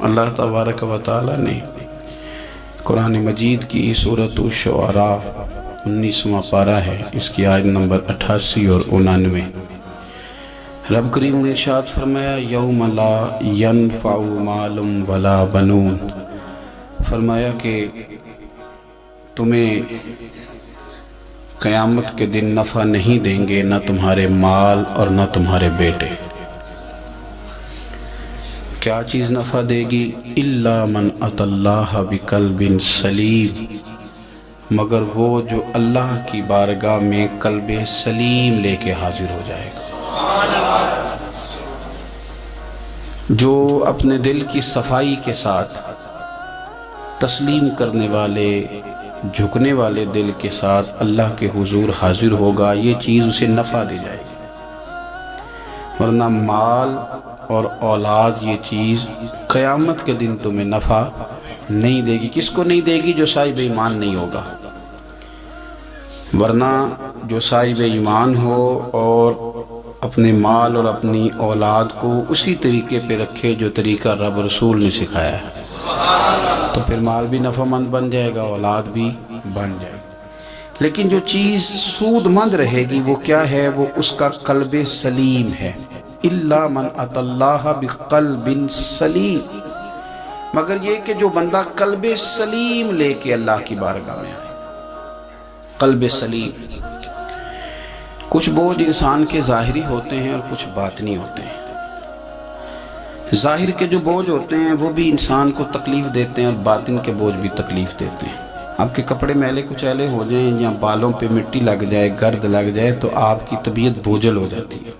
اللہ تبارک و تعالی نے قرآن مجید کی سورۃ الشعراء 19واں پارہ ہے، اس کی آیت نمبر 88 اور 99، رب کریم نے ارشاد فرمایا یوم لا ینفع مال ولا بنون، فرمایا کہ تمہیں قیامت کے دن نفع نہیں دیں گے نہ تمہارے مال اور نہ تمہارے بیٹے۔ کیا چیز نفع دے گی؟ الا من اتی اللہ بقلب سلیم، مگر وہ جو اللہ کی بارگاہ میں قلب سلیم لے کے حاضر ہو جائے گا، جو اپنے دل کی صفائی کے ساتھ تسلیم کرنے والے جھکنے والے دل کے ساتھ اللہ کے حضور حاضر ہوگا، یہ چیز اسے نفع دے جائے گی۔ ورنہ مال اور اولاد یہ چیز قیامت کے دن تمہیں نفع نہیں دے گی۔ کس کو نہیں دے گی؟ جو صاحب ایمان نہیں ہوگا۔ ورنہ جو صاحب ایمان ہو اور اپنے مال اور اپنی اولاد کو اسی طریقے پہ رکھے جو طریقہ رب رسول نے سکھایا ہے، تو پھر مال بھی نفع مند بن جائے گا، اولاد بھی بن جائے گی۔ لیکن جو چیز سود مند رہے گی وہ کیا ہے؟ وہ اس کا قلب سلیم ہے۔ الا من اتی اللہ بقلب سلیم، مگر یہ کہ جو بندہ قلب سلیم لے کے اللہ کی بارگاہ میں آئے، قلب سلیم۔ کچھ بوجھ انسان کے ظاہری ہوتے ہیں اور کچھ باطنی ہوتے ہیں۔ ظاہر کے جو بوجھ ہوتے ہیں وہ بھی انسان کو تکلیف دیتے ہیں اور باطن کے بوجھ بھی تکلیف دیتے ہیں۔ آپ کے کپڑے میلے کچیلے ہو جائیں یا بالوں پہ مٹی لگ جائے، گرد لگ جائے تو آپ کی طبیعت بوجھل ہو جاتی ہے۔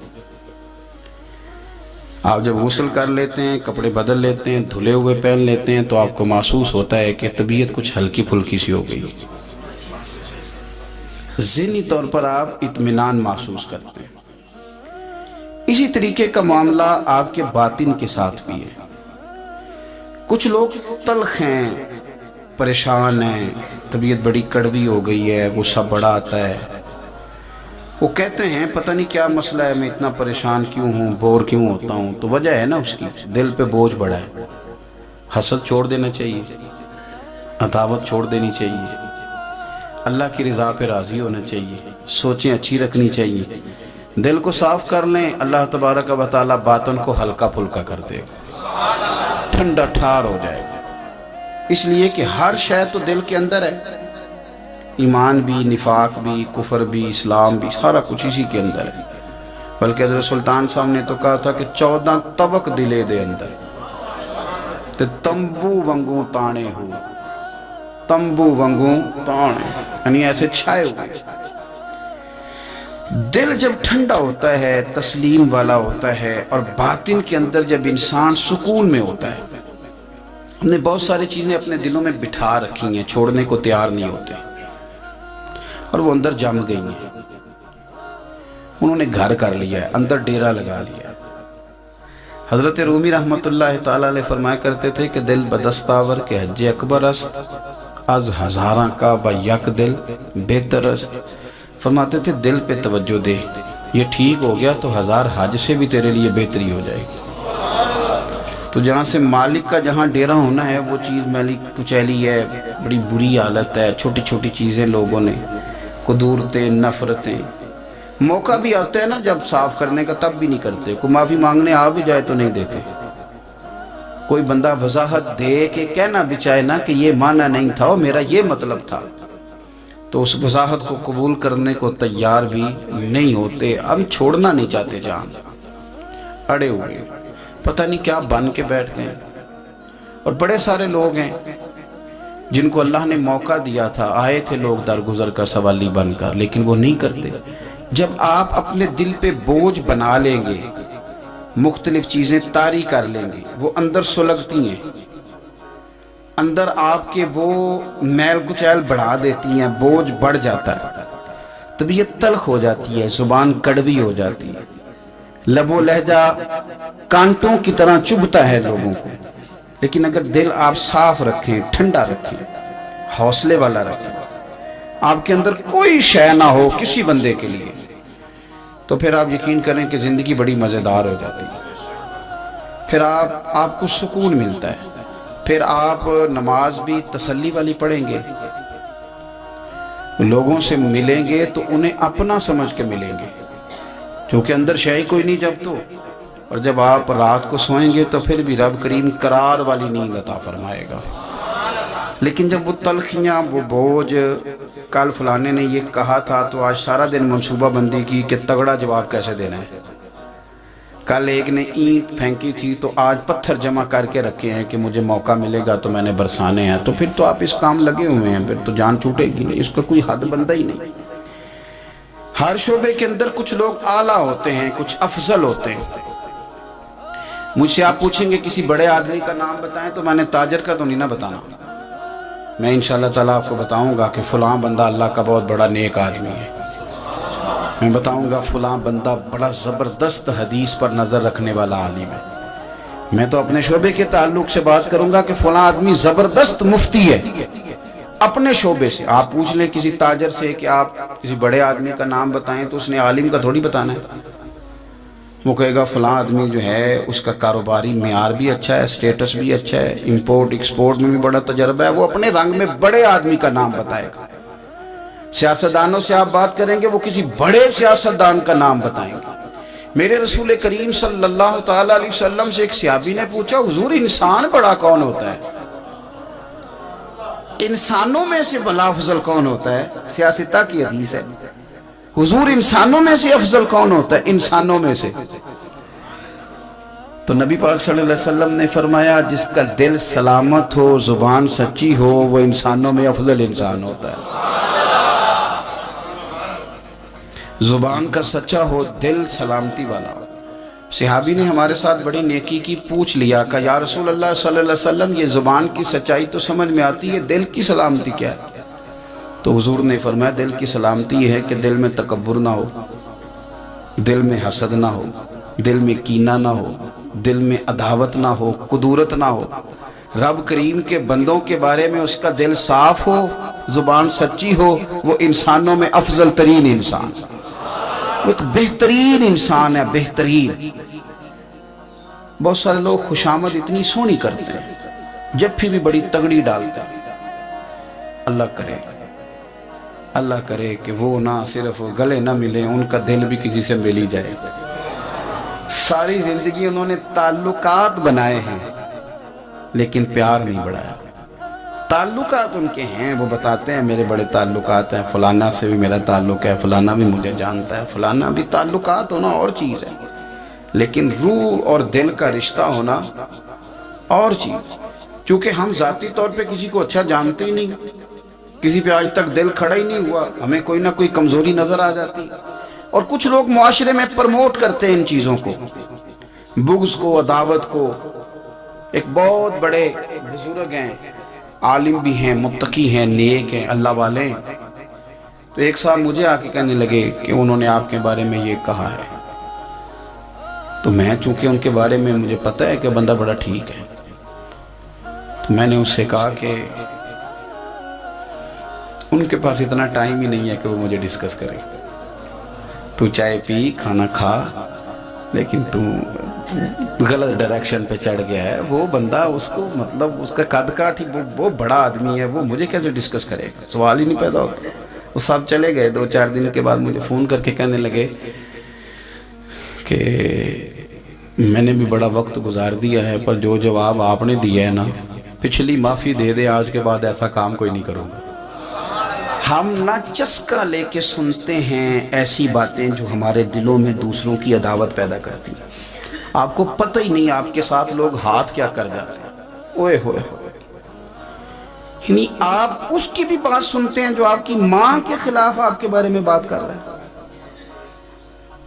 آپ جب غسل کر لیتے ہیں، کپڑے بدل لیتے ہیں، دھلے ہوئے پہن لیتے ہیں تو آپ کو محسوس ہوتا ہے کہ طبیعت کچھ ہلکی پھلکی سی ہو گئی۔ ذہنی طور پر آپ اطمینان محسوس کرتے ہیں۔ اسی طریقے کا معاملہ آپ کے باطن کے ساتھ بھی ہے۔ کچھ لوگ تلخ ہیں، پریشان ہیں، طبیعت بڑی کڑوی ہو گئی ہے، غصہ بڑا آتا ہے، وہ کہتے ہیں پتہ نہیں کیا مسئلہ ہے، میں اتنا پریشان کیوں ہوں، بور کیوں ہوتا ہوں؟ تو وجہ ہے نا اس کی دل پہ بوجھ بڑا ہے۔ حسد چھوڑ دینا چاہیے، عداوت چھوڑ دینی چاہیے، اللہ کی رضا پہ راضی ہونا چاہیے، سوچیں اچھی رکھنی چاہیے، دل کو صاف کر لیں، اللہ تبارک و تعالیٰ باطن کو ہلکا پھلکا کر دے گا، ٹھنڈا ٹھار ہو جائے گا۔ اس لیے کہ ہر شے تو دل کے اندر ہے، ایمان بھی، نفاق بھی، کفر بھی، اسلام بھی، سارا کچھ اسی کے اندر ہے۔ بلکہ حضرت سلطان صاحب نے تو کہا تھا کہ 14 طبق دلے دے اندر تے تمبو ونگوں تانے ہو، تمبو ونگوں تانے، یعنی ایسے چھائے ہوئے۔ دل جب ٹھنڈا ہوتا ہے، تسلیم والا ہوتا ہے، اور باطن کے اندر جب انسان سکون میں ہوتا ہے، ہم نے بہت ساری چیزیں اپنے دلوں میں بٹھا رکھی ہیں، چھوڑنے کو تیار نہیں ہوتے، اور وہ اندر جم گئی ہیں، انہوں نے گھر کر لیا ہے، اندر ڈیرا لگا لیا ہے۔ حضرت رومی رحمت اللہ تعالیٰ علیہ فرمایا کرتے تھے کہ دل بدستاور کے حج اکبر است، از ہزاراں کا با یک دل بہتر است۔ فرماتے تھے دل پہ توجہ دے، یہ ٹھیک ہو گیا تو 1000 حج سے بھی تیرے لیے بہتری ہو جائے گی۔ تو جہاں سے مالک کا جہاں ڈیرا ہونا ہے وہ چیز میلی کچیلی ہے، بڑی بری حالت ہے، چھوٹی چھوٹی چیزیں لوگوں نے، قدورتیں، نفرتیں، موقع بھی آتا ہے نا جب صاف کرنے کا تب بھی نہیں کرتے، کوئی معافی مانگنے آ بھی جائے تو نہیں دیتے، کوئی بندہ وضاحت دے کہ کہنا بھی چاہے نا کہ یہ معنی نہیں تھا اور میرا یہ مطلب تھا، تو اس وضاحت کو قبول کرنے کو تیار بھی نہیں ہوتے، ابھی چھوڑنا نہیں چاہتے، جان اڑے ہوئے، پتہ نہیں کیا بن کے بیٹھ گئے۔ اور بڑے سارے لوگ ہیں جن کو اللہ نے موقع دیا تھا، آئے تھے لوگ درگزر کا سوالی بن کر، لیکن وہ نہیں کرتے۔ جب آپ اپنے دل پہ بوجھ بنا لیں گے، مختلف چیزیں طاری کر لیں گے، وہ اندر سلگتی ہیں، اندر آپ کے وہ میل کچیل بڑھا دیتی ہیں، بوجھ بڑھ جاتا ہے، طبیعت تلخ ہو جاتی ہے، زبان کڑوی ہو جاتی ہے، لب و لہجہ کانٹوں کی طرح چبھتا ہے لوگوں کو۔ لیکن اگر دل آپ صاف رکھیں، ٹھنڈا رکھیں، حوصلے والا رکھیں، آپ کے اندر کوئی شے نہ ہو کسی بندے کے لیے، تو پھر آپ یقین کریں کہ زندگی بڑی مزیدار ہو جاتی ہے۔ پھر آپ کو سکون ملتا ہے، پھر آپ نماز بھی تسلی والی پڑھیں گے، لوگوں سے ملیں گے تو انہیں اپنا سمجھ کے ملیں گے، کیونکہ اندر شے کوئی نہیں جب تو. اور جب آپ رات کو سوئیں گے تو پھر بھی رب کریم قرار والی نیند عطا فرمائے گا. لیکن جب وہ تلخیاں، وہ بوجھ، کل فلانے نے یہ کہا تھا تو آج سارا دن منصوبہ بندی کی کہ تگڑا جواب کیسے دینا ہے، کل ایک نے اینٹ پھینکی تھی تو آج پتھر جمع کر کے رکھے ہیں کہ مجھے موقع ملے گا تو میں نے برسانے ہیں، تو پھر تو آپ اس کام لگے ہوئے ہیں، پھر تو جان چھوٹے گی نہیں، اس کا کوئی حد بندہ ہی نہیں. ہر شعبے کے اندر کچھ لوگ اعلیٰ ہوتے ہیں، کچھ افضل ہوتے ہیں. مجھ سے آپ پوچھیں گے کسی بڑے آدمی کا نام بتائیں تو میں نے تاجر کا تو نہیں نہ بتانا، میں انشاءاللہ تعالیٰ آپ کو بتاؤں گا کہ فلاں بندہ اللہ کا بہت بڑا نیک آدمی ہے. میں بتاؤں گا فلاں بندہ بڑا زبردست حدیث پر نظر رکھنے والا عالم ہے. میں تو اپنے شعبے کے تعلق سے بات کروں گا کہ فلاں آدمی زبردست مفتی ہے اپنے شعبے سے. آپ پوچھ لیں کسی تاجر سے کہ آپ کسی بڑے آدمی کا نام بتائیں تو اس نے عالم کا تھوڑی بتانا ہے، وہ کہے گا فلاں آدمی جو ہے اس کا کاروباری معیار بھی اچھا ہے، سٹیٹس بھی اچھا ہے، امپورٹ ایکسپورٹ میں بھی بڑا تجربہ ہے، وہ اپنے رنگ میں بڑے آدمی کا نام بتائے گا. سیاستدانوں سے آپ بات کریں گے وہ کسی بڑے سیاستدان کا نام بتائیں گے. میرے رسول کریم صلی اللہ تعالیٰ علیہ وسلم سے ایک صحابی نے پوچھا حضور انسان بڑا کون ہوتا ہے؟ انسانوں میں سے بلا افضل کون ہوتا ہے؟ سیاستہ کی حدیث ہے. حضور انسانوں میں سے افضل کون ہوتا ہے؟ انسانوں میں سے. تو نبی پاک صلی اللہ علیہ وسلم نے فرمایا جس کا دل سلامت ہو، زبان سچی ہو، وہ انسانوں میں افضل انسان ہوتا ہے. زبان کا سچا ہو، دل سلامتی والا ہو. صحابی نے ہمارے ساتھ بڑی نیکی کی، پوچھ لیا کہ یا رسول اللہ صلی اللہ علیہ وسلم یہ زبان کی سچائی تو سمجھ میں آتی ہے، دل کی سلامتی کیا ہے؟ تو حضور نے فرمایا دل کی سلامتی یہ ہے کہ دل میں تکبر نہ ہو، دل میں حسد نہ ہو، دل میں کینہ نہ ہو، دل میں عداوت نہ ہو، کدورت نہ ہو. رب کریم کے بندوں کے بارے میں اس کا دل صاف ہو، زبان سچی ہو، وہ انسانوں میں افضل ترین انسان، وہ ایک بہترین انسان ہے. بہترین. بہت سارے لوگ خوشامد اتنی سونی کرتے ہیں، جب بھی بڑی تگڑی ڈالتے ہیں. اللہ کرے کہ وہ نہ صرف گلے نہ ملیں، ان کا دل بھی کسی سے مل ہی جائے. ساری زندگی انہوں نے تعلقات بنائے ہیں لیکن پیار نہیں بڑھایا. تعلقات ان کے ہیں، وہ بتاتے ہیں میرے بڑے تعلقات ہیں، فلانا سے بھی میرا تعلق ہے، فلانا بھی مجھے جانتا ہے، فلانا بھی. تعلقات ہونا اور چیز ہے، لیکن روح اور دل کا رشتہ ہونا اور چیز. کیونکہ ہم ذاتی طور پہ کسی کو اچھا جانتے ہی نہیں، کسی پہ آج تک دل کھڑا ہی نہیں ہوا، ہمیں کوئی نہ کوئی کمزوری نظر آ جاتی. اور کچھ لوگ معاشرے میں پرموٹ کرتے ہیں ان چیزوں کو، بغض کو، عداوت کو. ایک بہت بڑے بزرگ ہیں، عالم بھی ہیں، متقی ہیں، نیک ہیں، اللہ والے ہیں. تو ایک صاحب مجھے آ کے کہنے لگے کہ انہوں نے آپ کے بارے میں یہ کہا ہے. تو میں چونکہ ان کے بارے میں مجھے پتہ ہے کہ بندہ بڑا ٹھیک ہے، تو میں نے اس سے کہا کہ ان کے پاس اتنا ٹائم ہی نہیں ہے کہ وہ مجھے ڈسکس کرے. تو چائے پی، کھانا کھا، لیکن تو غلط ڈائریکشن پہ چڑھ گیا ہے. وہ بندہ اس کو مطلب اس کا قد کاٹ ہی وہ بڑا آدمی ہے، وہ مجھے کیسے ڈسکس کرے گا؟ سوال ہی نہیں پیدا ہوتا. وہ سب چلے گئے. 2-4 دن کے بعد مجھے فون کر کے کہنے لگے کہ میں نے بھی بڑا وقت گزار دیا ہے، پر جو جواب آپ نے دیا ہے نا، پچھلی معافی دے دے، آج کے بعد ایسا کام کوئی نہیں کروں گا. ہم نہ چسکا لے کے سنتے ہیں ایسی باتیں جو ہمارے دلوں میں دوسروں کی عداوت پیدا کرتی ہیں. آپ کو پتہ ہی نہیں آپ کے ساتھ لوگ ہاتھ کیا کر جاتے ہیں. اوئے ہوئے ہوئے. یعنی آپ اس کی بھی بات سنتے ہیں جو آپ کی ماں کے خلاف آپ کے بارے میں بات کر رہے ہیں.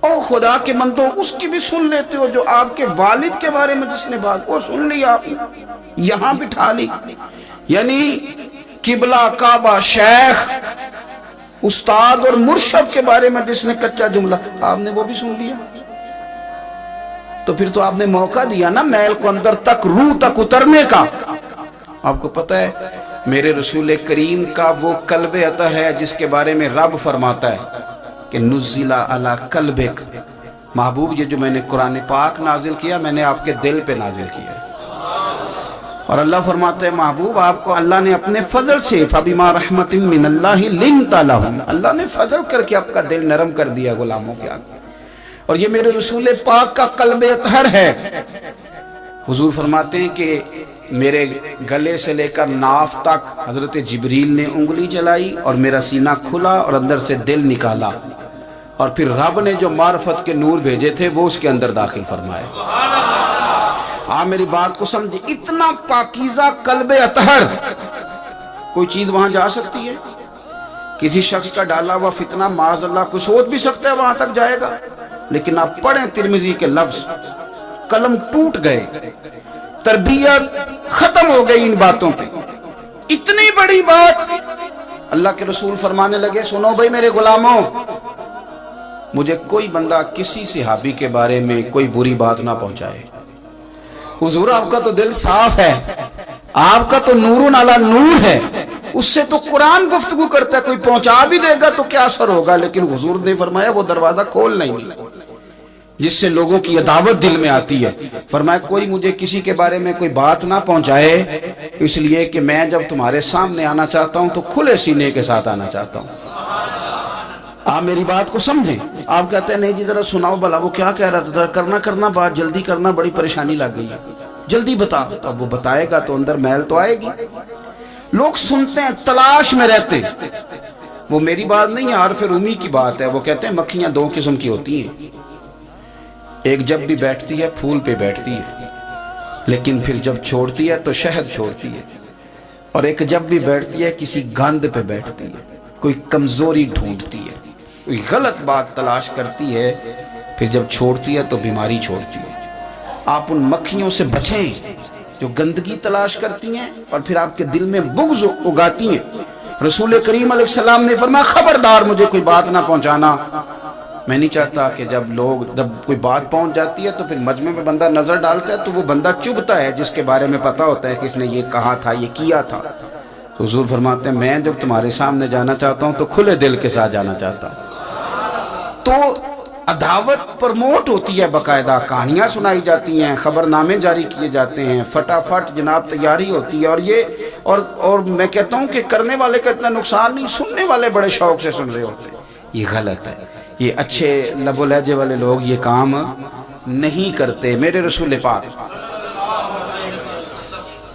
او خدا کے بندوں، اس کی بھی سن لیتے ہو جو آپ کے والد کے بارے میں جس نے بات، وہ سن لی آپ نے، یہاں بٹھا لی. یعنی قبلہ، کعبہ، شیخ، استاد اور مرشد کے بارے میں جس نے کچا جملہ، آپ نے وہ بھی سن لیا. تو پھر تو آپ نے موقع دیا نا میل کو اندر تک، روح تک اترنے کا. آپ کو پتہ ہے میرے رسول کریم کا وہ قلب اطہر ہے جس کے بارے میں رب فرماتا ہے کہ نزل علی قلبک محبوب یہ جو میں نے قرآن پاک نازل کیا میں نے آپ کے دل پہ نازل کیا ہے۔ اور اللہ فرماتا ہے محبوب آپ کو اللہ نے اپنے فضل سے فَبِمَا رَحْمَةٍ مِّنَ اللَّهِ لِنْتَ لَهُمْ، اللہ نے فضل کر کے آپ کا دل نرم کر دیا غلاموں کے آگے۔ اور یہ میرے رسول پاک کا قلب اطہر ہے۔ حضور فرماتے ہیں کہ میرے گلے سے لے کر ناف تک حضرت جبریل نے انگلی چلائی اور میرا سینہ کھلا اور اندر سے دل نکالا، اور پھر رب نے جو معرفت کے نور بھیجے تھے وہ اس کے اندر داخل فرمائے۔ آپ میری بات کو سمجھے، اتنا پاکیزہ قلب اطہر، کوئی چیز وہاں جا سکتی ہے؟ کسی شخص کا ڈالا ہوا فتنہ معاذ اللہ کوئی سوچ بھی سکتا ہے وہاں تک جائے گا؟ لیکن آپ پڑھیں ترمذی کے لفظ، قلم ٹوٹ گئے، تربیت ختم ہو گئی ان باتوں پہ۔ اتنی بڑی بات اللہ کے رسول فرمانے لگے، سنو بھائی میرے غلاموں، مجھے کوئی بندہ کسی صحابی کے بارے میں کوئی بری بات نہ پہنچائے۔ حضور آپ کا تو دل صاف ہے، آپ کا تو نور علی نور ہے، اس سے تو قرآن گفتگو کرتا ہے، کوئی پہنچا بھی دے گا تو کیا اثر ہوگا؟ لیکن حضور نے فرمایا وہ دروازہ کھولنا ہی نہیں جس سے لوگوں کی عداوت دل میں آتی ہے۔ فرمایا کوئی مجھے کسی کے بارے میں کوئی بات نہ پہنچائے، اس لیے کہ میں جب تمہارے سامنے آنا چاہتا ہوں تو کھلے سینے کے ساتھ آنا چاہتا ہوں۔ آپ میری بات کو سمجھیں۔ آپ کہتے ہیں نہیں جی ذرا سناؤ بلا وہ کیا کہہ رہا تھا، کرنا بات جلدی کرنا، بڑی پریشانی لگ گئی ہے، جلدی بتا۔ تو اب وہ بتائے گا تو اندر محل تو آئے گی۔ لوگ سنتے ہیں، تلاش میں رہتے، وہ میری بات نہیں ہے، عارف رومی کی بات ہے۔ وہ کہتے ہیں مکھیاں دو قسم کی ہوتی ہیں، ایک جب بھی بیٹھتی ہے پھول پہ بیٹھتی ہے، لیکن پھر جب چھوڑتی ہے تو شہد چھوڑتی ہے، اور ایک جب بھی بیٹھتی ہے کسی گند پہ بیٹھتی ہے، کوئی کمزوری ڈھونڈتی ہے، کوئی غلط بات تلاش کرتی ہے، پھر جب چھوڑتی ہے تو بیماری چھوڑتی ہے۔ آپ ان مکھیوں سے بچیں جو گندگی تلاش کرتی ہیں اور پھر آپ کے دل میں بغض اگاتی ہیں۔ رسول کریم علیہ السلام نے فرمایا خبردار مجھے کوئی بات نہ پہنچانا۔ میں نہیں چاہتا کہ جب کوئی بات پہنچ جاتی ہے تو پھر مجمع میں بندہ نظر ڈالتا ہے تو وہ بندہ چبھتا ہے جس کے بارے میں پتا ہوتا ہے کہ اس نے یہ کہا تھا، یہ کیا تھا۔ تو حضور فرماتے ہیں میں جب تمہارے سامنے جانا چاہتا ہوں تو کھلے دل کے ساتھ جانا چاہتا ہوں۔ تو عداوت پرموٹ ہوتی ہے، باقاعدہ کہانیاں سنائی جاتی ہیں، خبرنامے جاری کیے جاتے ہیں، فٹافٹ جناب تیاری ہوتی ہے، اور میں کہتا ہوں کہ کرنے والے کا اتنا نقصان نہیں، سننے والے بڑے شوق سے سن رہے ہوتے ہیں۔ یہ غلط ہے، یہ اچھے لب و لہجے والے لوگ یہ کام نہیں کرتے۔ میرے رسول پاک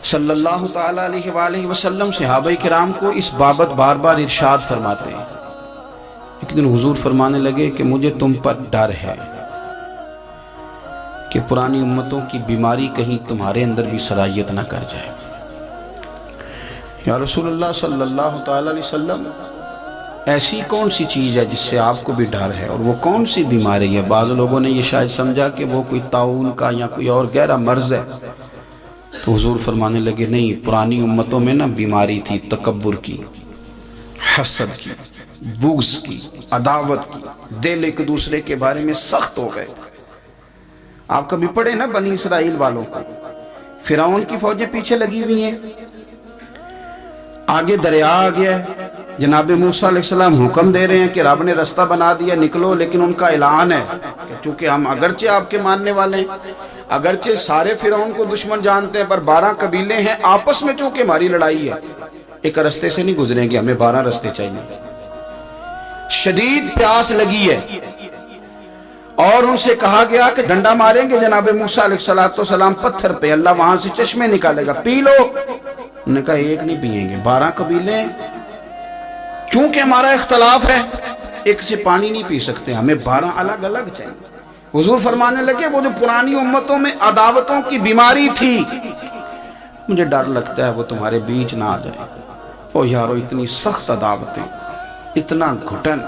صلی اللہ تعالی علیہ وآلہ وسلم صحابہ کرام کو اس بابت بار بار ارشاد فرماتے ہیں۔ ایک دن حضور فرمانے لگے کہ مجھے تم پر ڈر ہے کہ پرانی امتوں کی بیماری کہیں تمہارے اندر بھی سرایت نہ کر جائے۔ یا رسول اللہ صلی اللہ تعالی علیہ وسلم ایسی کون سی چیز ہے جس سے آپ کو بھی ڈر ہے، اور وہ کون سی بیماری ہے؟ بعض لوگوں نے یہ شاید سمجھا کہ وہ کوئی طاعون کا یا کوئی اور گہرا مرض ہے۔ تو حضور فرمانے لگے نہیں، پرانی امتوں میں نا بیماری تھی تکبر کی، حسد کی، بغض کی، عداوت کی، دل ایک دوسرے کے بارے میں سخت ہو گئے۔ آپ کبھی پڑھے نا بنی اسرائیل والوں کو، فرعون کی فوجیں پیچھے لگی ہوئی ہیں، آگے دریا آ گیا ہے، جناب موسیٰ علیہ السلام حکم دے رہے ہیں کہ رب نے رستہ بنا دیا نکلو، لیکن ان کا اعلان ہے کہ چونکہ ہم اگرچہ آپ کے ماننے والے ہیں، اگرچہ سارے فرعون کو دشمن جانتے ہیں، پر 12 قبیلے ہیں، آپس میں چونکہ ہماری لڑائی ہے، ایک رستے سے نہیں گزریں گے، ہمیں 12 رستے چاہیے۔ شدید پیاس لگی ہے اور ان سے کہا گیا کہ ڈنڈا ماریں گے جناب موسیٰ علیہ السلام پتھر پہ، اللہ وہاں سے چشمے نکالے گا، پی لو۔ انہوں نے کہا ایک نہیں پیئیں گے، 12 قبیلے چونکہ ہمارا اختلاف ہے، ایک سے پانی نہیں پی سکتے، ہمیں 12 الگ الگ چاہیے۔ حضور فرمانے لگے وہ جو پرانی امتوں میں عداوتوں کی بیماری تھی، مجھے ڈر لگتا ہے وہ تمہارے بیچ نہ آ جائے۔ او یارو اتنی سخت عداوتیں، اتنا گھٹن،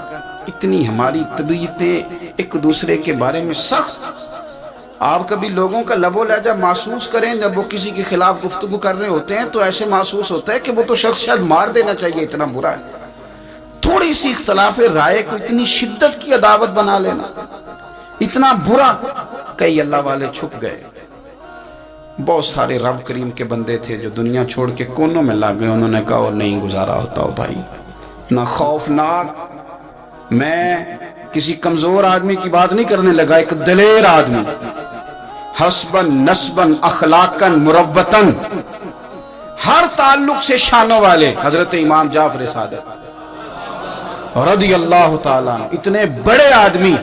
اتنی ہماری طبیعتیں ایک دوسرے کے بارے میں سخت۔ آپ کبھی لوگوں کا لب و لہجہ محسوس کریں جب وہ کسی کے خلاف گفتگو کر رہے ہوتے ہیں تو ایسے محسوس ہوتا ہے کہ وہ تو شخص شاید مار دینا چاہیے، اتنا برا ہے۔ تھوڑی سی اختلاف رائے کو اتنی شدت کی عداوت بنا لینا، اتنا برا۔ کئی اللہ والے چھپ گئے، بہت سارے رب کریم کے بندے تھے جو دنیا چھوڑ کے کونوں میں لگ گئے، انہوں نے کہا اور نہیں گزارا ہوتا ہو بھائی، اتنا خوفناک۔ میں کسی کمزور آدمی کی بات نہیں کرنے لگا، ایک دلیر آدمی، حسبن نسبن اخلاقن مروتن، ہر تعلق سے شانوں والے حضرت امام جعفر صادق رضی اللہ تعالیٰ، اتنے بڑے آدمی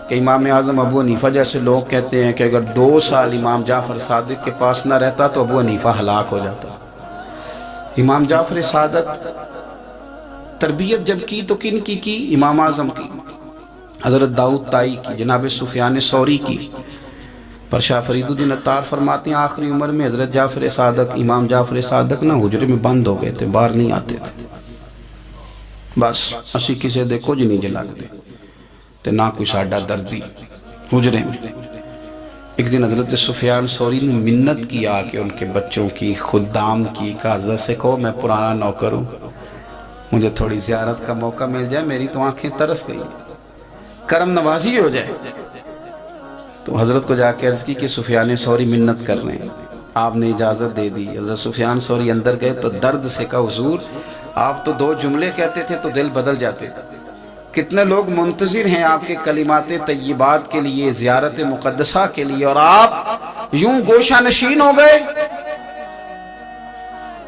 کہ امام اعظم ابو حنیفہ جیسے لوگ کہتے ہیں کہ اگر 2 سال امام جعفر صادق کے پاس نہ رہتا تو ابو حنیفہ ہلاک ہو جاتا۔ امام جعفر صادق تربیت جب کی تو کن کی امام اعظم کی، حضرت داؤد طائی کی، جناب سفیان ثوری کی، پر شاہ فرید الدین عطار فرماتے ہیں آخری عمر میں حضرت جعفر صادق، امام جعفر صادق نہ حجرے میں بند ہو گئے تھے، باہر نہیں آتے تھے، بس اسی کسے دیکھو جی نہیں جلا دے تے نہ کوئی ساڈا دردی حجرے میں۔ ایک دن حضرت سفیان ثوری نے منت کیا کہ ان کے بچوں کی، خدام کی، حضرت سے کہو میں پرانا نوکر ہوں، مجھے تھوڑی زیارت کا موقع مل جائے، میری تو آنکھیں ترس گئی، کرم نوازی ہو جائے۔ تو حضرت کو جا کے عرض کی کہ سفیان ثوری منت کر رہے ہیں، آپ نے اجازت دے دی۔ حضرت سفیان ثوری اندر گئے تو درد سے کہا حضور آپ تو 2 جملے کہتے تھے تو دل بدل جاتے تھے، کتنے لوگ منتظر ہیں آپ کے کلمات طیبات کے لیے، زیارت مقدسہ کے لیے، اور آپ یوں گوشہ نشین ہو گئے۔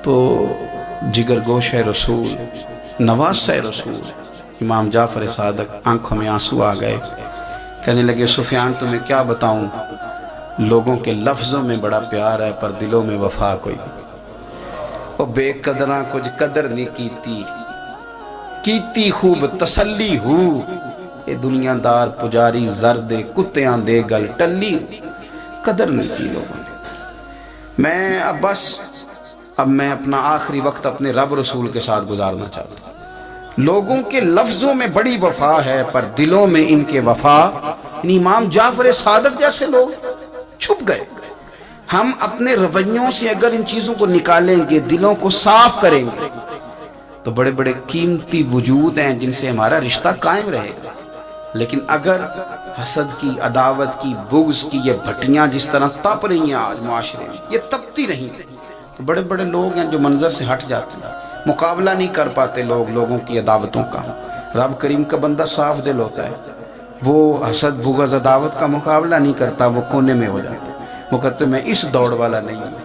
تو جگر گوش ہے رسول، نواز ہے رسول، امام جعفر صادق آنکھوں میں آنسو آ گئے، کہنے لگے سفیان تمہیں کیا بتاؤں، لوگوں کے لفظوں میں بڑا پیار ہے پر دلوں میں وفا کوئی، او بے قدراں کچھ قدر نہیں کیتی خوب تسلی ہو، اے دنیا دار پجاری زرد کتیاں دے گل ٹلی، قدر نہیں کی لوگوں نے۔ اب میں اپنا آخری وقت اپنے رب رسول کے ساتھ گزارنا چاہتا ہوں، لوگوں کے لفظوں میں بڑی وفا ہے پر دلوں میں ان کے وفا، یعنی امام جعفر صادق جیسے لوگ چھپ گئے۔ ہم اپنے رویوں سے اگر ان چیزوں کو نکالیں گے، دلوں کو صاف کریں گے، تو بڑے بڑے قیمتی وجود ہیں جن سے ہمارا رشتہ قائم رہے گا۔ لیکن اگر حسد کی، عداوت کی، بغض کی یہ بھٹیاں جس طرح تپ رہی ہیں آج معاشرے میں، یہ تپتی رہیں تو بڑے بڑے لوگ ہیں جو منظر سے ہٹ جاتے ہیں، مقابلہ نہیں کر پاتے لوگوں کی عداوتوں کا۔ رب کریم کا بندہ صاف دل ہوتا ہے، وہ حسد بغض عداوت کا مقابلہ نہیں کرتا، وہ کونے میں ہو جاتا ہے، وہ کہتے میں اس دوڑ والا نہیں ہوں۔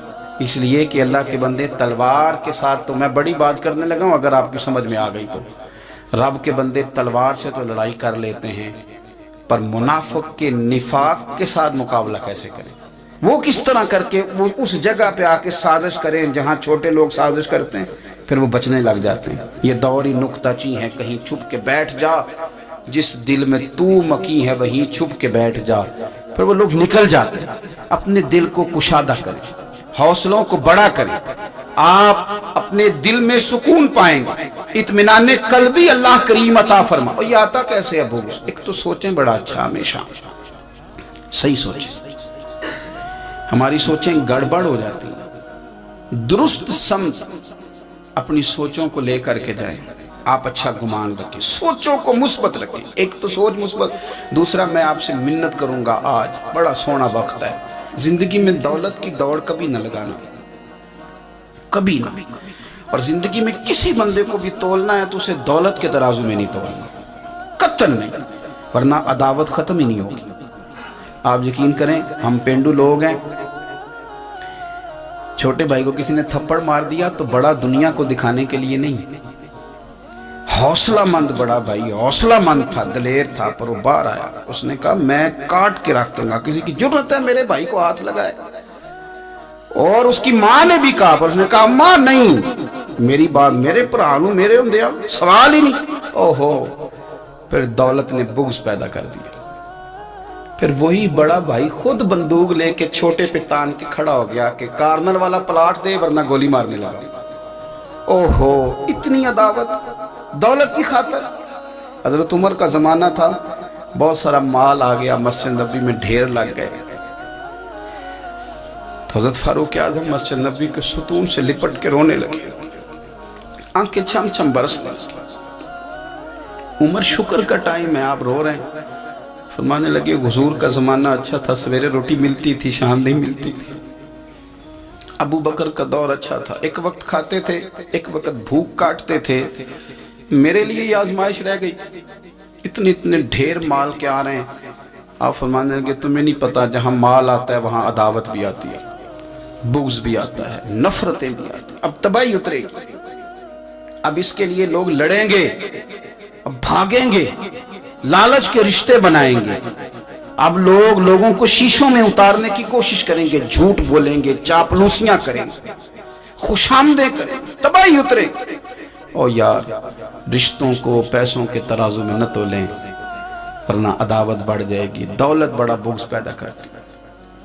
اس لیے کہ اللہ کے بندے تلوار کے ساتھ، تو میں بڑی بات کرنے لگا ہوں اگر آپ کی سمجھ میں آ گئی تو، رب کے بندے تلوار سے تو لڑائی کر لیتے ہیں، پر منافق کے نفاق کے ساتھ مقابلہ کیسے کریں؟ وہ کس طرح کر کے وہ اس جگہ پہ آ کے سازش کریں جہاں چھوٹے لوگ سازش کرتے ہیں، پھر وہ بچنے لگ جاتے ہیں۔ یہ دوری نکتہ چی ہے، کہیں چھپ کے بیٹھ جا، جس دل میں تو مکی ہے وہیں چھپ کے بیٹھ جا، پھر وہ لوگ نکل جاتے ہیں۔ اپنے دل کو کشادہ کریں، حوصلوں کو بڑا کریں، آپ اپنے دل میں سکون پائیں گے، اطمینان قلبی اللہ کریم عطا فرما۔ اور یہ آتا کیسے ابو؟ ایک تو سوچیں بڑا اچھا، ہمیشہ صحیح سوچیں، ہماری سوچیں گڑبڑ ہو جاتی ہیں، درست سمت اپنی سوچوں کو لے کر کے جائیں، آپ اچھا گمان رکھیں، سوچوں کو مثبت رکھیں۔ ایک تو سوچ مثبت، دوسرا میں آپ سے منت کروں گا، آج بڑا سونا وقت ہے، زندگی میں دولت کی دوڑ کبھی نہ لگانا، کبھی نہ، اور زندگی میں کسی بندے کو بھی تولنا ہے تو اسے دولت کے ترازو میں نہیں تولنا، قطعاً نہیں، ورنہ عداوت ختم ہی نہیں ہوگی۔ آپ یقین کریں، ہم پینڈو لوگ ہیں، چھوٹے بھائی کو کسی نے تھپڑ مار دیا تو بڑا دنیا کو دکھانے کے لیے نہیں، حوصلہ مند بڑا بھائی، حوصلہ مند تھا، دلیر تھا، پر وہ باہر آیا، اس نے کہا میں کاٹ کے رکھ دوں گا، کسی کی جرت ہے میرے بھائی کو ہاتھ لگائے؟ اور اس کی ماں نے بھی کہا، پر اس نے کہا ماں نہیں، میری بات میرے پرانوں میرے ہوں دیا، سوال ہی نہیں۔ اوہو، پھر دولت نے بغض پیدا کر دیا، پھر وہی بڑا بھائی خود بندوق لے کے چھوٹے پہ تان کے کھڑا ہو گیا کہ کارنل والا پلاٹ دے ورنہ گولی مارنے لگا۔ اوہو، اتنی عداوت دولت کی خاطر۔ حضرت عمر کا زمانہ تھا، بہت سارا مال آ گیا، مسجد نبوی میں ڈھیر لگ گئے، تو حضرت فاروق اعظم مسجد نبوی کے ستون سے لپٹ کے رونے لگے، آنکھیں چھم چھم برسنے لگی۔ عمر شکر کا ٹائم ہے، آپ رو رہے ہیں، فرمانے لگے حضور کا زمانہ اچھا تھا، سویرے روٹی ملتی تھی، شام نہیں ملتی تھی۔ ابو بکر کا دور اچھا تھا، ایک وقت کھاتے تھے، ایک وقت بھوک کاٹتے تھے، میرے لیے یہ آزمائش رہ گئی، اتنے اتنے ڈھیر مال کے آ رہے ہیں. آپ فرمانے لگے تمہیں نہیں پتا جہاں مال آتا ہے وہاں عداوت بھی آتی ہے, بغض بھی آتا ہے, نفرتیں بھی آتی ہیں. اب تباہی اترے گی. اب اس کے لیے لوگ لڑیں گے, اب بھاگیں گے, لالچ کے رشتے بنائیں گے. اب لوگ لوگوں کو شیشوں میں اتارنے کی کوشش کریں گے, جھوٹ بولیں گے, چاپلوسیاں کریں گے, خوشامدیں کریں, تباہی اترے. او یار رشتوں کو پیسوں کے ترازو میں نہ تولیں ورنہ عداوت بڑھ جائے گی. دولت بڑا بغض پیدا کرتی ہے,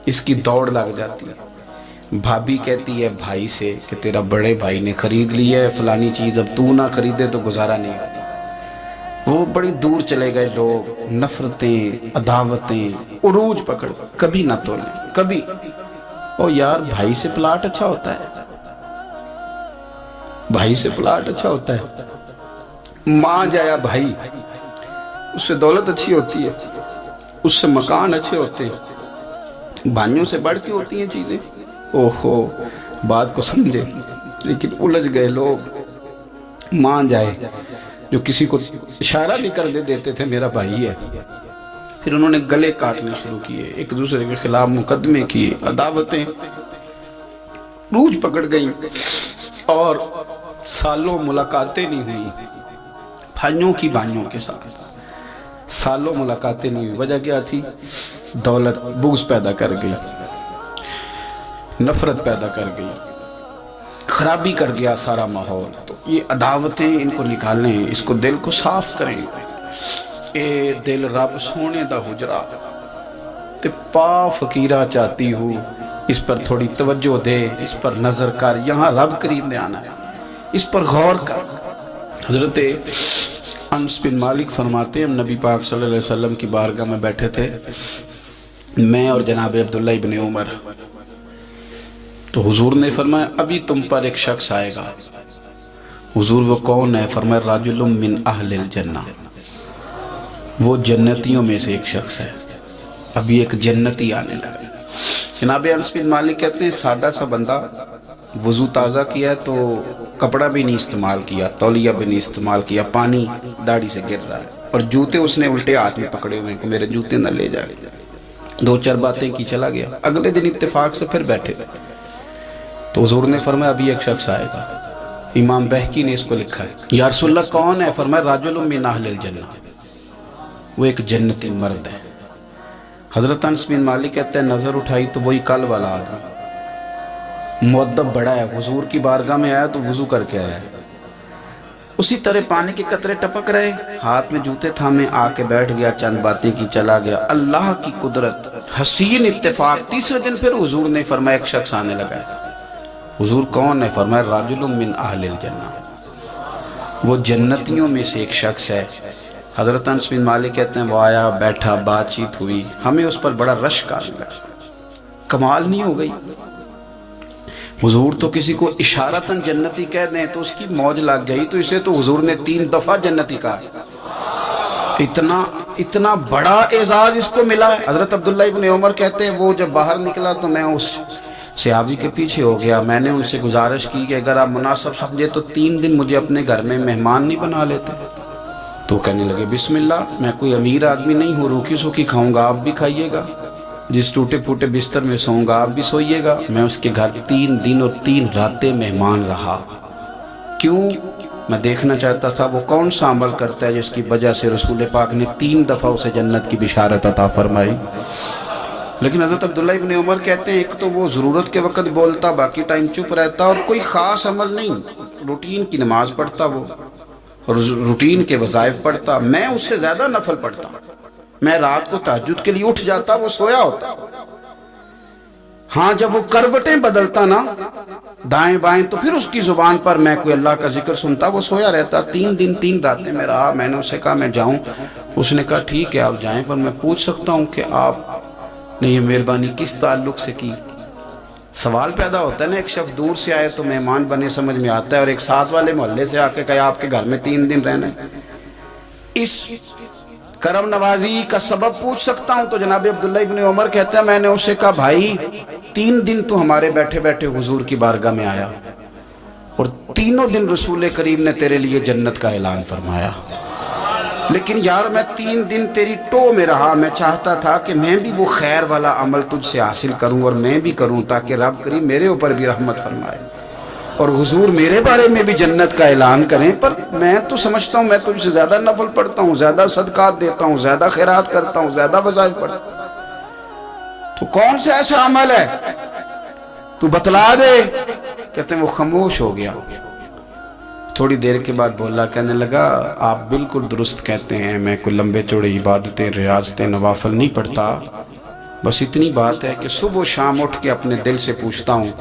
اس کی دوڑ لگ جاتی ہے. بھابی کہتی ہے بھائی سے کہ تیرا بڑے بھائی نے خرید لی ہے فلانی چیز, اب تو نہ خریدے تو گزارا نہیں ہوتا. وہ بڑی دور چلے گئے لوگ, نفرتیں, عداوتیں عروج پکڑ, کبھی نہ تولیں کبھی. او یار بھائی سے پلاٹ اچھا ہوتا ہے, بھائی سے پلاٹ اچھا ہوتا ہے. ماں جایا بھائی, اس سے دولت اچھی ہوتی ہے, اس سے مکان اچھے ہوتے ہیں. بھائیوں سے بڑھ کے ہوتی ہیں چیزیں. اوہو بات کو سمجھے, لیکن الجھ گئے لوگ. ماں جائے جو کسی کو اشارہ نہیں کر دیتے تھے میرا بھائی ہے, پھر انہوں نے گلے کاٹنے شروع کیے, ایک دوسرے کے خلاف مقدمے کیے, عداوتیں روج پکڑ گئیں اور سالوں ملاقاتیں نہیں ہوئی بھائیوں کی بھائیوں کے ساتھ. سالوں ملاقاتیں نہیں ہوئی. وجہ کیا تھی؟ دولت بغض پیدا کر گئی, نفرت پیدا کر گئی, خرابی کر گیا سارا ماحول. تو یہ عداوتیں ان کو نکالیں, اس کو دل کو صاف کریں. اے دل رب سونے دا حجرا تے پا فقیرہ چاہتی ہوں, اس پر تھوڑی توجہ دے, اس پر نظر کر. یہاں رب قریب نے آنا ہے, اس پر غور کر. حضرت انس بن مالک فرماتے ہیں ہم نبی پاک صلی اللہ علیہ وسلم کی بارگاہ میں بیٹھے تھے, میں اور جناب عبداللہ ابن عمر. تو حضور نے فرمایا ابھی تم پر ایک شخص آئے گا. حضور وہ کون ہے؟ فرمایا رجل من اہل الجنہ, وہ جنتیوں میں سے ایک شخص ہے. ابھی ایک جنتی آنے لگا. جناب انس بن مالک کہتے ہیں سادہ سا بندہ وضو تازہ کیا تو کپڑا بھی نہیں استعمال کیا, تولیہ بھی نہیں استعمال کیا, پانی داڑھی سے گر رہا ہے, اور جوتے اس نے الٹے ہاتھ میں پکڑے ہوئے ہیں کہ میرے جوتے نہ لے جائے. دو چار باتیں کی چلا گیا. اگلے دن اتفاق سے پھر بیٹھے تو حضور نے فرمایا ابھی ایک شخص آئے گا. امام بہقی نے اس کو لکھا ہے. یا رسول اللہ کون ہے؟ فرمایا رجل من اہل الجنہ, وہ ایک جنتی مرد ہے. حضرت انس بن مالک کہتے ہیں نظر اٹھائی تو وہی کل والا آدمی, مؤدب بڑا ہے, حضور کی بارگاہ میں آیا تو وضو کر کے آیا ہے. اسی طرح پانی کے قطرے ٹپک رہے, ہاتھ میں جوتے تھامے آ کے بیٹھ گیا, چند باتیں کی چلا گیا. اللہ کی قدرت, حسین اتفاق. تیسرے دن پھر حضور نے فرمایا ایک شخص آنے لگا ہے. حضور کون ہے؟ فرمایا رجل من اہل الجنہ, وہ جنتیوں میں سے ایک شخص ہے. حضرت انس بن مالک کہتے ہیں وہ آیا, بیٹھا, بات چیت ہوئی, ہمیں اس پر بڑا رشک آنے لگا. کمال نہیں ہو گئی؟ حضور تو کسی کو اشارتاً جنتی کہہ دیں تو اس کی موج لگ گئی, تو اسے تو حضور نے 3 دفعہ جنتی کہا. اتنا بڑا اعزاز اس کو ملا ہے. حضرت عبداللہ ابن عمر کہتے ہیں وہ جب باہر نکلا تو میں اس صحابی کے پیچھے ہو گیا. میں نے ان سے گزارش کی کہ اگر آپ مناسب سمجھے تو 3 دن مجھے اپنے گھر میں مہمان نہیں بنا لیتے. تو کہنے لگے بسم اللہ, میں کوئی امیر آدمی نہیں ہوں, روکی سوکی کھاؤں گا, آپ بھی کھائیے گا, جس ٹوٹے پھوٹے بستر میں سوؤں گا آپ بھی سوئیے گا. میں اس کے گھر 3 دن اور 3 راتیں مہمان رہا. کیوں؟ میں دیکھنا چاہتا تھا وہ کون سا عمل کرتا ہے جس کی وجہ سے رسول پاک نے 3 دفعہ اسے جنت کی بشارت عطا فرمائی. لیکن حضرت عبداللہ ابن عمر کہتے ہیں ایک تو وہ ضرورت کے وقت بولتا, باقی ٹائم چپ رہتا, اور کوئی خاص عمل نہیں, روٹین کی نماز پڑھتا, وہ روٹین کے وظائف پڑھتا. میں اس سے زیادہ نفل پڑھتا. میں رات کو تہجد کے لیے اٹھ جاتا, وہ سویا ہوتا. ہاں جب وہ کروٹیں بدلتا نا دائیں بائیں تو پھر اس کی زبان پر میں کوئی اللہ کا ذکر سنتا, وہ سویا رہتا. 3 دن 3 راتیں میں رہا. میں نے اسے کہا میں جاؤں. اس نے کہا ٹھیک ہے آپ جائیں, پر میں پوچھ سکتا ہوں کہ آپ نے یہ مہربانی کس تعلق سے کی؟ سوال پیدا ہوتا ہے نا, ایک شخص دور سے آئے تو مہمان بنے سمجھ میں آتا ہے, اور ایک ساتھ والے محلے سے آ کے کہا آپ کے گھر میں 3 دن رہنا ہے. اس کرم نوازی کا سبب پوچھ سکتا ہوں؟ تو جناب عبداللہ ابن عمر کہتا ہے میں نے اسے کہا بھائی 3 دن تو ہمارے بیٹھے بیٹھے حضور کی بارگاہ میں آیا, اور 3 دن رسول کریم نے تیرے لیے جنت کا اعلان فرمایا. لیکن یار میں 3 دن تیری ٹو میں رہا، میں چاہتا تھا کہ میں بھی وہ خیر والا عمل تجھ سے حاصل کروں اور میں بھی کروں، تاکہ رب کریم میرے اوپر بھی رحمت فرمائے اور حضور میرے بارے میں بھی جنت کا اعلان کریں۔ پر میں تو سمجھتا ہوں میں تجھ سے زیادہ نفل پڑھتا ہوں، زیادہ صدقات دیتا ہوں، زیادہ خیرات کرتا ہوں، زیادہ وظائف پڑھتا ہوں، تو کون سا ایسا عمل ہے تو بتلا دے۔ کہتے ہیں وہ خاموش ہو گیا، تھوڑی دیر کے بعد بولا، کہنے لگا آپ بالکل درست کہتے ہیں، میں کوئی لمبے چوڑے عبادتیں ریاضتیں نوافل نہیں پڑھتا، بس اتنی بات ہے کہ صبح و شام اٹھ کے اپنے دل سے پوچھتا ہوں،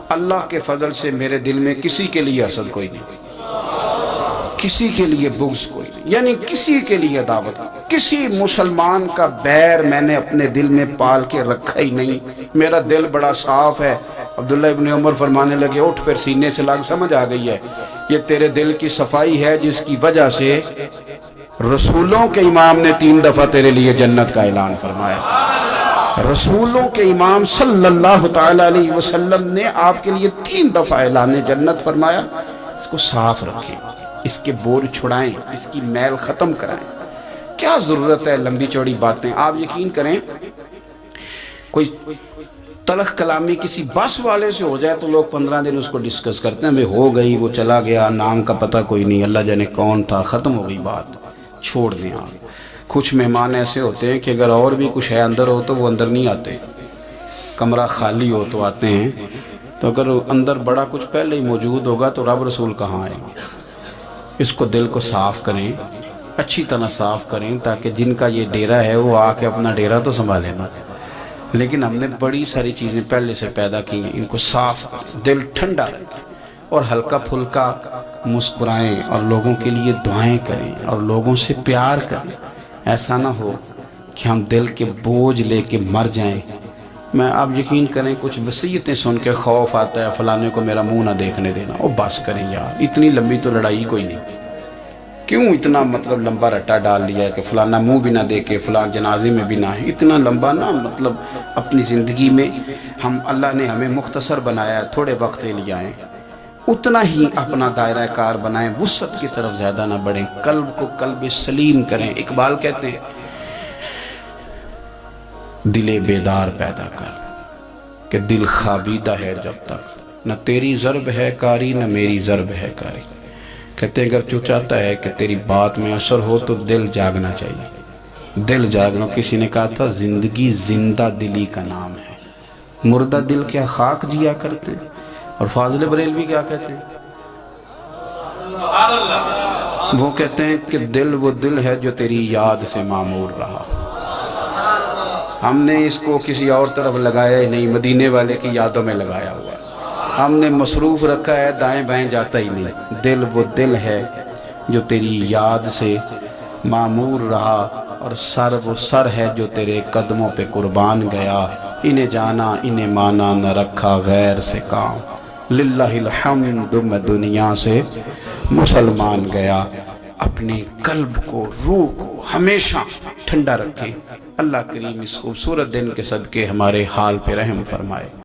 اللہ کے فضل سے میرے دل میں کسی کے لیے حسد کوئی نہیں، کسی کے لیے بغض کوئی نہیں، یعنی کسی کے لیے عداوت، کسی مسلمان کا بیر میں نے اپنے دل میں پال کے رکھا ہی نہیں، میرا دل بڑا صاف ہے۔ عبداللہ ابن عمر فرمانے لگے، اٹھ پھر سینے سے لگ، سمجھ آ گئی ہے یہ تیرے دل کی صفائی ہے جس کی وجہ سے رسولوں کے امام نے 3 دفعہ تیرے لیے جنت کا اعلان فرمایا۔ رسولوں کے امام صلی اللہ تعالی علیہ وسلم نے آپ کے لیے 3 دفعہ اعلان جنت فرمایا۔ اس کو صاف رکھیں، اس کے بور چھڑائیں، اس کی میل ختم کرائیں۔ کیا ضرورت ہے لمبی چوڑی باتیں؟ آپ یقین کریں کوئی تلخ کلامی کسی بس والے سے ہو جائے تو لوگ 15 دن اس کو ڈسکس کرتے ہیں، ہو گئی، وہ چلا گیا، نام کا پتہ کوئی نہیں، اللہ جانے کون تھا، ختم ہو گئی بات، چھوڑ دیں آپ۔ کچھ مہمان ایسے ہوتے ہیں کہ اگر اور بھی کچھ ہے اندر ہو تو وہ اندر نہیں آتے، کمرہ خالی ہو تو آتے ہیں، تو اگر اندر بڑا کچھ پہلے ہی موجود ہوگا تو رب رسول کہاں آئیں گے؟ اس کو دل کو صاف کریں، اچھی طرح صاف کریں، تاکہ جن کا یہ ڈیرہ ہے وہ آ کے اپنا ڈیرہ تو سنبھالے نا۔ لیکن ہم نے بڑی ساری چیزیں پہلے سے پیدا کی ہیں، ان کو صاف کریں، دل ٹھنڈا رکھیں اور ہلکا پھلکا مسکرائیں اور لوگوں کے لیے دعائیں کریں اور لوگوں سے پیار کریں۔ ایسا نہ ہو کہ ہم دل کے بوجھ لے کے مر جائیں۔ میں آپ یقین کریں کچھ وصیتیں سن کے خوف آتا ہے، فلانے کو میرا منہ نہ دیکھنے دینا، او بس کریں یار، اتنی لمبی تو لڑائی کوئی نہیں، کیوں اتنا مطلب لمبا رٹا ڈال لیا ہے کہ فلانا منہ بھی نہ دیکھے، فلان جنازے میں بھی نہ ہے، اتنا لمبا نہ، مطلب اپنی زندگی میں ہم، اللہ نے ہمیں مختصر بنایا ہے، تھوڑے وقت کے لیے آئیں، اتنا ہی اپنا دائرہ کار بنائیں، وسعت کی طرف زیادہ نہ بڑھیں، قلب کو قلب سلیم کریں۔ اقبال کہتے ہیں دل بیدار پیدا کر کہ دل خوابیدہ ہے جب تک، نہ تیری ضرب ہے کاری نہ میری ضرب ہے کاری۔ کہتے ہیں اگر تو چاہتا ہے کہ تیری بات میں اثر ہو تو دل جاگنا چاہیے، دل جاگنا۔ کسی نے کہا تھا زندگی زندہ دلی کا نام ہے، مردہ دل کیا خاک جیا کرتے ہیں۔ اور فاضل بریلوی کیا کہتے ہیں؟ وہ کہتے ہیں کہ دل وہ دل ہے جو تیری یاد سے معمور رہا۔ ہم نے اس کو کسی اور طرف لگایا ہی نہیں، مدینے والے کی یادوں میں لگایا ہوا ہے، ہم نے مصروف رکھا ہے، دائیں بائیں جاتا ہی نہیں۔ دل وہ دل ہے جو تیری یاد سے معمور رہا، اور سر وہ سر ہے جو تیرے قدموں پہ قربان گیا۔ انہیں جانا انہیں مانا نہ رکھا غیر سے کام، للہ الحمد میں دنیا سے مسلمان گیا۔ اپنے قلب کو، روح کو ہمیشہ ٹھنڈا رکھیں۔ اللہ کریم اس خوبصورت دن کے صدقے ہمارے حال پہ رحم فرمائے۔